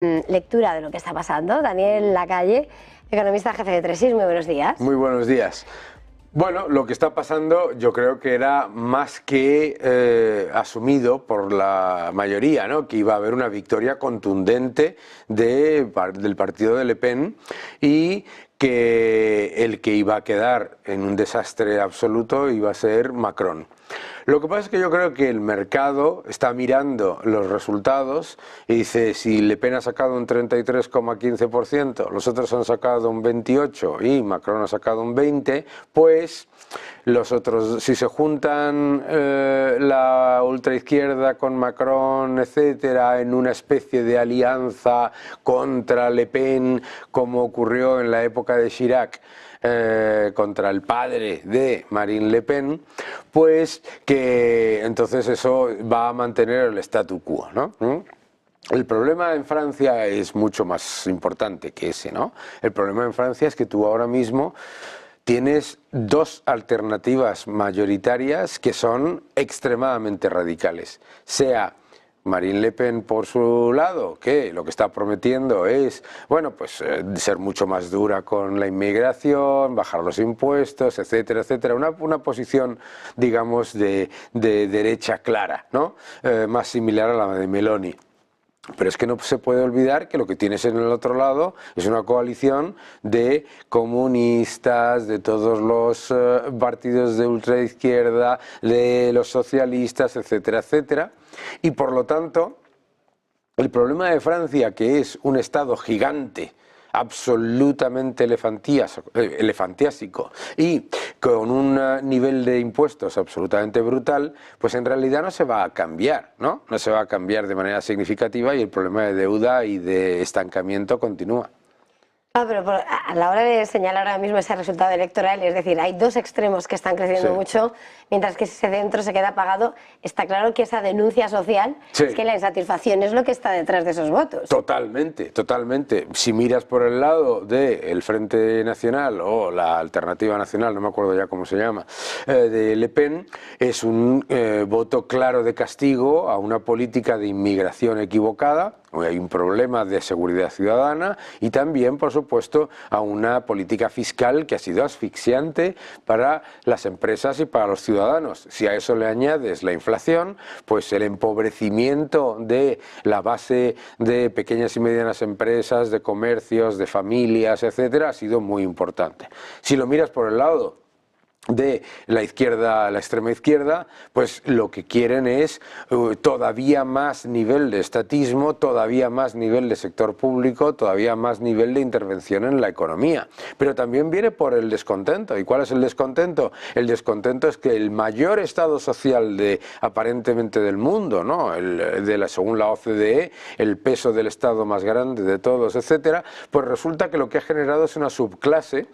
lectura de lo que está pasando. Daniel Lacalle, economista jefe de Tresis, muy buenos días. Muy buenos días. Bueno, lo que está pasando yo creo que era más que asumido por la mayoría, ¿no? Que iba a haber una victoria contundente del partido de Le Pen y que el que iba a quedar en un desastre absoluto iba a ser Macron. Lo que pasa es que yo creo que el mercado está mirando los resultados y dice, si Le Pen ha sacado un 33,15%, los otros han sacado un 28% y Macron ha sacado un 20%, pues los otros, si se juntan la ultraizquierda con Macron, etcétera, en una especie de alianza contra Le Pen, como ocurrió en la época de Chirac, contra el padre de Marine Le Pen, pues que entonces eso va a mantener el statu quo, ¿no? El problema en Francia es mucho más importante que ese, ¿no? El problema en Francia es que tú ahora mismo tienes dos alternativas mayoritarias que son extremadamente radicales, sea Marine Le Pen por su lado, que lo que está prometiendo es, bueno, pues ser mucho más dura con la inmigración, bajar los impuestos, etcétera, etcétera, una posición, digamos, de derecha clara, ¿no? Más similar a la de Meloni. Pero es que no se puede olvidar que lo que tienes en el otro lado es una coalición de comunistas, de todos los partidos de ultraizquierda, de los socialistas, etcétera, etcétera. Y por lo tanto, el problema de Francia, que es un estado gigante, absolutamente elefantiásico y con un nivel de impuestos absolutamente brutal, pues en realidad no se va a cambiar, ¿no? No se va a cambiar de manera significativa y el problema de deuda y de estancamiento continúa. Ah, pero a la hora de señalar ahora mismo ese resultado electoral, es decir, hay dos extremos que están creciendo mucho, mientras que ese centro se queda apagado, está claro que esa denuncia social es que la insatisfacción es lo que está detrás de esos votos. Totalmente, totalmente. Si miras por el lado del Frente Nacional o la Alternativa Nacional, no me acuerdo ya cómo se llama, de Le Pen, es un voto claro de castigo a una política de inmigración equivocada. Hay un problema de seguridad ciudadana y también, por supuesto, a una política fiscal que ha sido asfixiante para las empresas y para los ciudadanos. Si a eso le añades la inflación, pues el empobrecimiento de la base de pequeñas y medianas empresas, de comercios, de familias, etcétera, ha sido muy importante. Si lo miras por el lado de la izquierda, la extrema izquierda, pues lo que quieren es todavía más nivel de estatismo, todavía más nivel de sector público, todavía más nivel de intervención en la economía. Pero también viene por el descontento. ¿Y cuál es el descontento? El descontento es que el mayor estado social aparentemente del mundo, ¿no? Según la OCDE, el peso del estado más grande de todos, etcétera, pues resulta que lo que ha generado es una subclase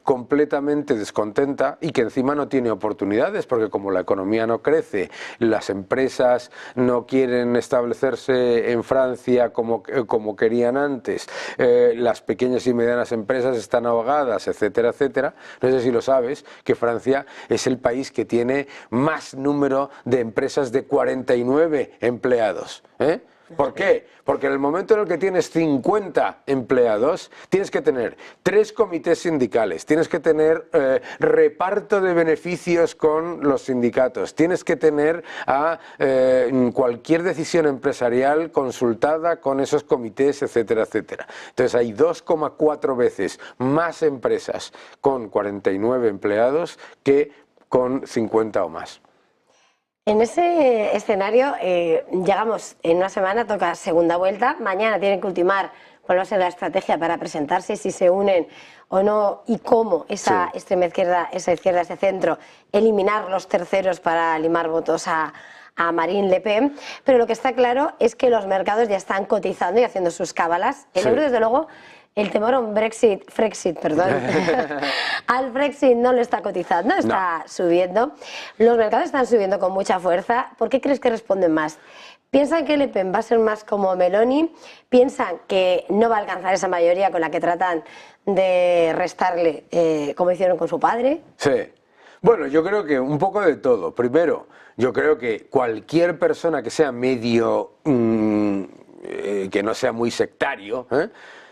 completamente descontenta y que encima no tiene oportunidades, porque como la economía no crece, las empresas no quieren establecerse en Francia como querían antes, las pequeñas y medianas empresas están ahogadas, etcétera, etcétera. No sé si lo sabes, que Francia es el país que tiene más número de empresas de 49 empleados, ¿eh? ¿Por qué? Porque en el momento en el que tienes 50 empleados, tienes que tener 3 comités sindicales, tienes que tener reparto de beneficios con los sindicatos, tienes que tener cualquier decisión empresarial consultada con esos comités, etcétera, etcétera. Entonces hay 2,4 veces más empresas con 49 empleados que con 50 o más. En ese escenario, llegamos en una semana, toca segunda vuelta, mañana tienen que ultimar cuál va a ser la estrategia para presentarse, si se unen o no y cómo esa extrema izquierda, ese centro, eliminar los terceros para limar votos a Marine Le Pen, pero lo que está claro es que los mercados ya están cotizando y haciendo sus cábalas. El euro, desde luego, el temor a un Frexit, al Brexit no lo está cotizando, está subiendo. Los mercados están subiendo con mucha fuerza. ¿Por qué crees que responden más? ¿Piensan que Le Pen va a ser más como Meloni? ¿Piensan que no va a alcanzar esa mayoría con la que tratan de restarle, como hicieron con su padre? Sí. Bueno, yo creo que un poco de todo. Primero, yo creo que cualquier persona que sea medio que no sea muy sectario,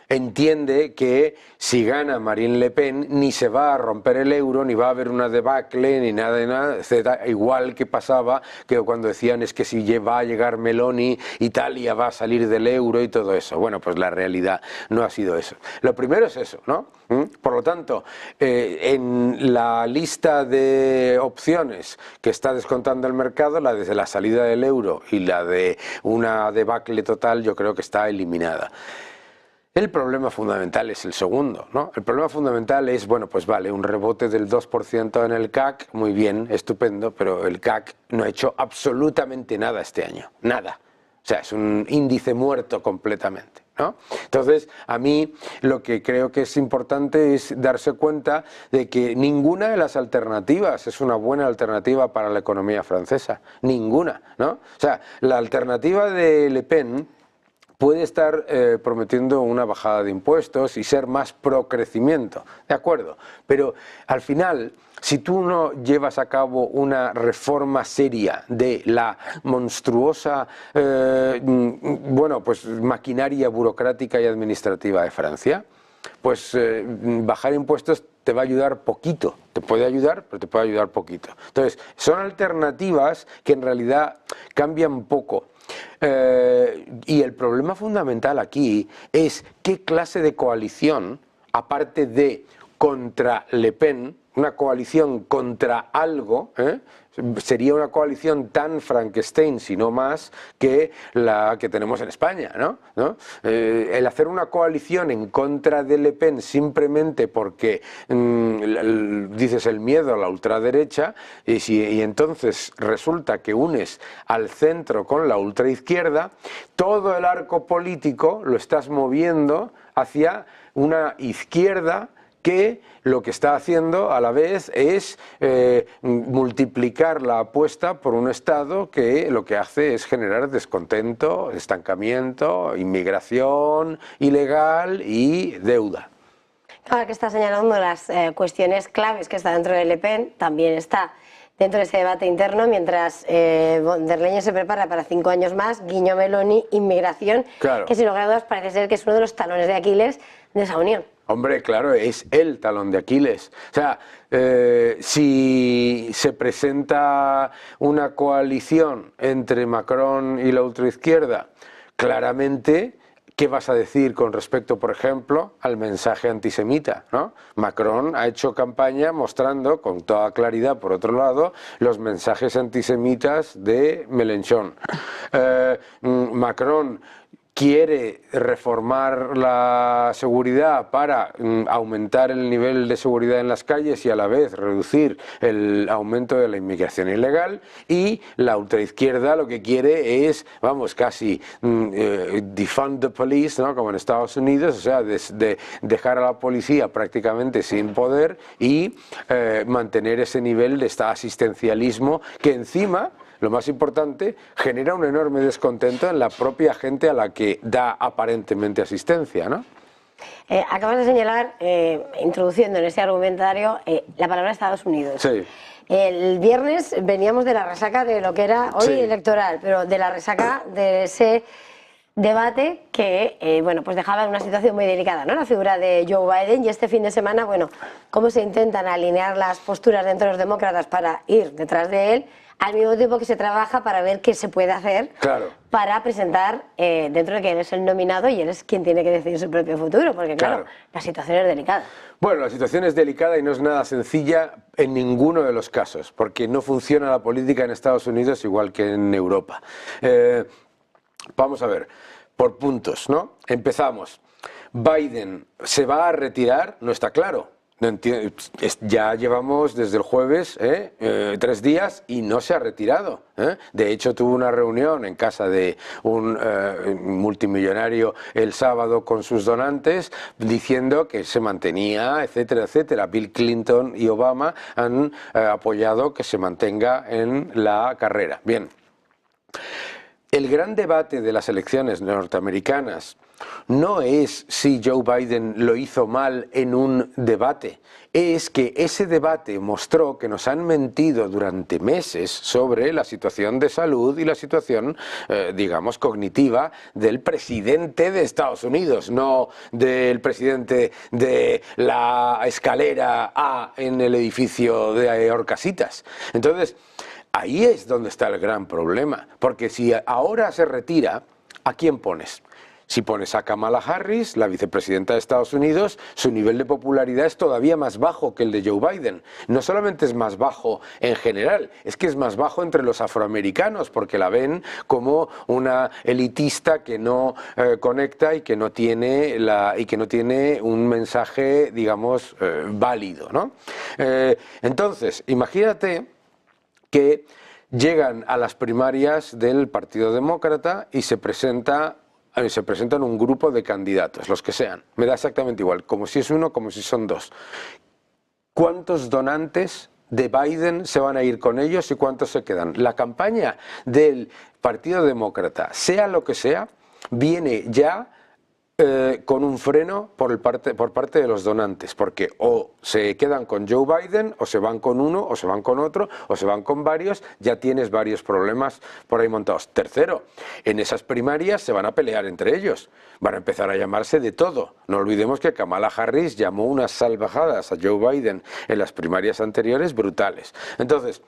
entiende que si gana Marine Le Pen ni se va a romper el euro, ni va a haber una debacle, ni nada de nada, etc. Igual que pasaba que cuando decían es que si va a llegar Meloni, Italia va a salir del euro y todo eso. Bueno, pues la realidad no ha sido eso. Lo primero es eso, ¿no? Por lo tanto, en la lista de opciones que está descontando el mercado, la de la salida del euro y la de una debacle total, yo creo que está eliminada. El problema fundamental es el segundo, ¿no? El problema fundamental es, bueno, pues vale, un rebote del 2% en el CAC, muy bien, estupendo, pero el CAC no ha hecho absolutamente nada este año, nada. O sea, es un índice muerto completamente, ¿no? Entonces, a mí lo que creo que es importante es darse cuenta de que ninguna de las alternativas es una buena alternativa para la economía francesa, ninguna, ¿no? O sea, la alternativa de Le Pen puede estar prometiendo una bajada de impuestos y ser más pro crecimiento, de acuerdo, pero al final, si tú no llevas a cabo una reforma seria de la monstruosa bueno, pues maquinaria burocrática y administrativa de Francia, pues bajar impuestos te va a ayudar poquito, te puede ayudar, pero te puede ayudar poquito. Entonces, son alternativas que en realidad cambian poco. Y el problema fundamental aquí es qué clase de coalición, aparte de contra Le Pen, una coalición contra algo, sería una coalición tan Frankenstein, si no más, que la que tenemos en España, ¿no? El hacer una coalición en contra de Le Pen simplemente porque dices el miedo a la ultraderecha y entonces resulta que unes al centro con la ultraizquierda, todo el arco político lo estás moviendo hacia una izquierda que lo que está haciendo a la vez es multiplicar la apuesta por un Estado que lo que hace es generar descontento, estancamiento, inmigración ilegal y deuda. Ahora que está señalando las cuestiones claves que está dentro de Le Pen, también está dentro de ese debate interno, mientras von der Leyen se prepara para 5 años más, guiño Meloni, inmigración, claro, que sin lugar a dudas parece ser que es uno de los talones de Aquiles de esa unión. Hombre, claro, es el talón de Aquiles. O sea, si se presenta una coalición entre Macron y la ultraizquierda, claramente, ¿qué vas a decir con respecto, por ejemplo, al mensaje antisemita, ¿no? Macron ha hecho campaña mostrando con toda claridad, por otro lado, los mensajes antisemitas de Mélenchon. Macron quiere reformar la seguridad para aumentar el nivel de seguridad en las calles y a la vez reducir el aumento de la inmigración ilegal, y la ultraizquierda lo que quiere es, vamos, casi defund the police, ¿no? Como en Estados Unidos, o sea, de dejar a la policía prácticamente sin poder y mantener ese nivel de asistencialismo que encima, lo más importante, genera un enorme descontento en la propia gente a la que da aparentemente asistencia, ¿no? Acabas de señalar, introduciendo en ese argumentario, la palabra Estados Unidos. Sí. El viernes veníamos de la resaca de lo que era hoy electoral, pero de la resaca de ese debate que, bueno, pues dejaba en una situación muy delicada, ¿no? La figura de Joe Biden, y este fin de semana, bueno, cómo se intentan alinear las posturas dentro de los demócratas para ir detrás de él, al mismo tiempo que se trabaja para ver qué se puede hacer, claro, para presentar, dentro de que él es el nominado y él es quien tiene que decidir su propio futuro, porque claro, la situación es delicada. Bueno, la situación es delicada y no es nada sencilla en ninguno de los casos, porque no funciona la política en Estados Unidos igual que en Europa. Vamos a ver, por puntos, ¿no? Empezamos. Biden se va a retirar, no está claro. Ya llevamos desde el jueves 3 días y no se ha retirado. De hecho, tuvo una reunión en casa de un multimillonario el sábado con sus donantes diciendo que se mantenía, etcétera, etcétera. Bill Clinton y Obama han apoyado que se mantenga en la carrera. Bien. El gran debate de las elecciones norteamericanas no es si Joe Biden lo hizo mal en un debate, es que ese debate mostró que nos han mentido durante meses sobre la situación de salud y la situación, digamos, cognitiva del presidente de Estados Unidos, no del presidente de la escalera A en el edificio de Horcasitas. Entonces, ahí es donde está el gran problema, porque si ahora se retira, ¿a quién pones? Si pones a Kamala Harris, la vicepresidenta de Estados Unidos, su nivel de popularidad es todavía más bajo que el de Joe Biden. No solamente es más bajo en general, es que es más bajo entre los afroamericanos, porque la ven como una elitista que no conecta y que no tiene un mensaje, digamos, válido, ¿no? Entonces, imagínate que llegan a las primarias del Partido Demócrata y se presentan un grupo de candidatos, los que sean. Me da exactamente igual, como si es uno, como si son dos. ¿Cuántos donantes de Biden se van a ir con ellos y cuántos se quedan? La campaña del Partido Demócrata, sea lo que sea, viene ya con un freno por parte de los donantes, porque o se quedan con Joe Biden, o se van con uno, o se van con otro, o se van con varios, ya tienes varios problemas por ahí montados. Tercero, en esas primarias se van a pelear entre ellos, van a empezar a llamarse de todo. No olvidemos que Kamala Harris llamó unas salvajadas a Joe Biden en las primarias anteriores brutales. Entonces,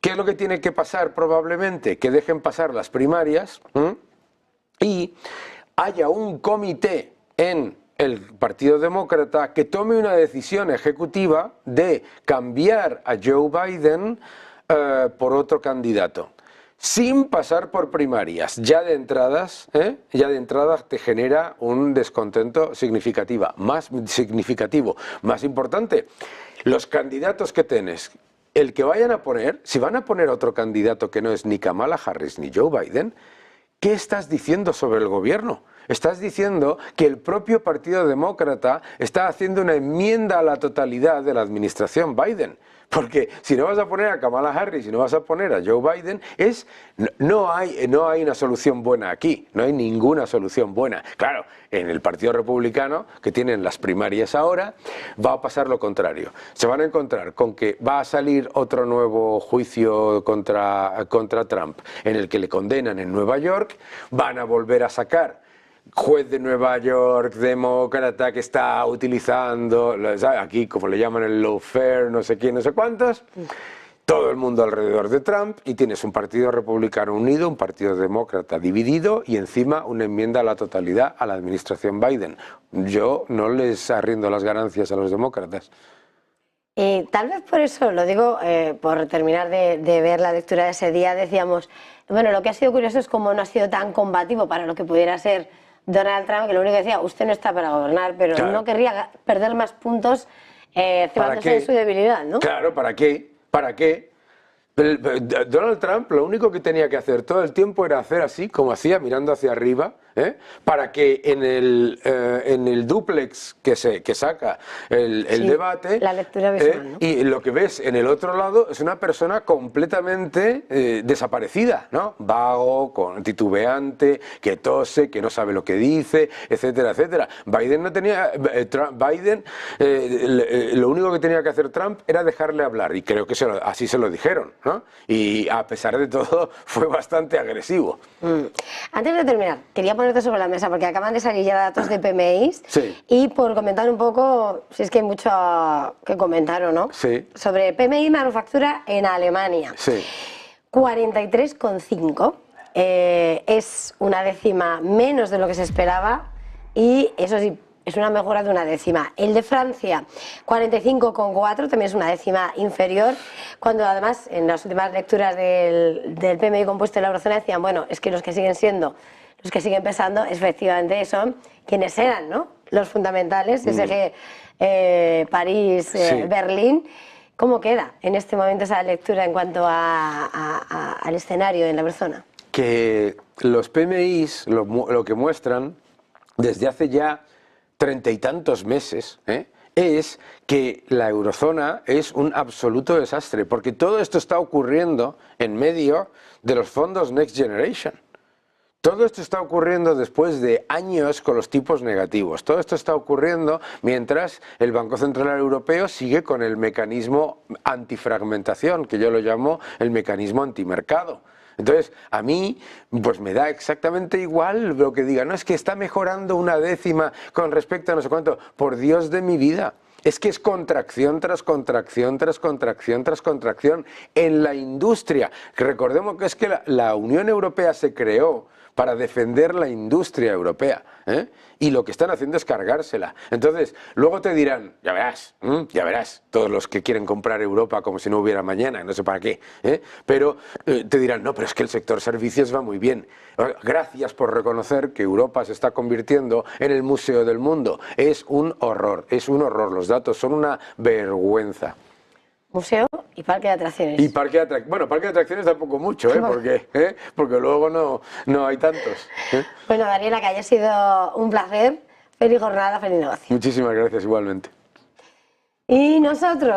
¿qué es lo que tiene que pasar probablemente? Que dejen pasar las primarias y haya un comité en el Partido Demócrata que tome una decisión ejecutiva de cambiar a Joe Biden por otro candidato, sin pasar por primarias. Ya de entradas te genera un descontento significativo. Más importante, los candidatos que tienes, el que vayan a poner, si van a poner otro candidato que no es ni Kamala Harris ni Joe Biden, ¿qué estás diciendo sobre el gobierno? Estás diciendo que el propio Partido Demócrata está haciendo una enmienda a la totalidad de la administración Biden. Porque si no vas a poner a Kamala Harris y no vas a poner a Joe Biden, no hay una solución buena aquí, no hay ninguna solución buena. Claro, en el Partido Republicano, que tienen las primarias ahora, va a pasar lo contrario. Se van a encontrar con que va a salir otro nuevo juicio contra Trump, en el que le condenan en Nueva York, van a volver a sacar juez de Nueva York, demócrata, que está utilizando, ¿sabes? Aquí como le llaman el lawfare, no sé quién, no sé cuántos, todo el mundo alrededor de Trump, y tienes un partido republicano unido, un partido demócrata dividido y encima una enmienda a la totalidad a la administración Biden. Yo no les arriendo las ganancias a los demócratas. Tal vez por eso, lo digo, por terminar de ver la lectura de ese día, decíamos, bueno, lo que ha sido curioso es cómo no ha sido tan combativo para lo que pudiera ser Donald Trump, que lo único que decía, usted no está para gobernar, pero claro, no querría perder más puntos cegándose de su debilidad, ¿no? Claro, ¿para qué? ¿Para qué? Donald Trump lo único que tenía que hacer todo el tiempo era hacer así, como hacía, mirando hacia arriba, para que en el dúplex que saca el debate, la lectura visual, ¿no? Y lo que ves en el otro lado es una persona completamente desaparecida, ¿no? Vago, titubeante, que tose, que no sabe lo que dice, etcétera, etcétera. Biden no tenía, lo único que tenía que hacer Trump era dejarle hablar, y creo que así se lo dijeron, ¿no? Y a pesar de todo fue bastante agresivo. Antes de terminar, quería ponerte sobre la mesa, porque acaban de salir ya datos de PMIs, sí, y por comentar un poco, si es que hay mucho que comentar o no, sí, sobre PMI manufactura en Alemania. Sí. 43,5, es una décima menos de lo que se esperaba, y eso sí, es una mejora de una décima. El de Francia, 45,4, también es una décima inferior, cuando además en las últimas lecturas del PMI compuesto de la eurozona decían, bueno, es que los que siguen pesando, efectivamente son quienes eran, ¿no?, los fundamentales, ese París, sí, Berlín. ¿Cómo queda en este momento esa lectura en cuanto al escenario en la eurozona? Que los PMIs lo que muestran desde hace ya 30 y tantos meses, es que la eurozona es un absoluto desastre, porque todo esto está ocurriendo en medio de los fondos Next Generation. Todo esto está ocurriendo después de años con los tipos negativos. Todo esto está ocurriendo mientras el Banco Central Europeo sigue con el mecanismo antifragmentación, que yo lo llamo el mecanismo antimercado. Entonces, a mí, pues me da exactamente igual lo que diga. No, es que está mejorando una décima con respecto a no sé cuánto. Por Dios de mi vida. Es que es contracción tras contracción, tras contracción, tras contracción en la industria. Recordemos que es que la Unión Europea se creó para defender la industria europea, ¿eh? Y lo que están haciendo es cargársela. Entonces, luego te dirán, ya verás, todos los que quieren comprar Europa como si no hubiera mañana, no sé para qué, ¿eh? Pero te dirán, no, pero es que el sector servicios va muy bien. Gracias por reconocer que Europa se está convirtiendo en el museo del mundo. Es un horror, los datos son una vergüenza. Museo y parque de atracciones. Y parque de atracciones tampoco mucho, porque luego no hay tantos. Bueno, Daniela, que haya sido un placer. Feliz jornada, feliz negocio. Muchísimas gracias igualmente. Y nosotros...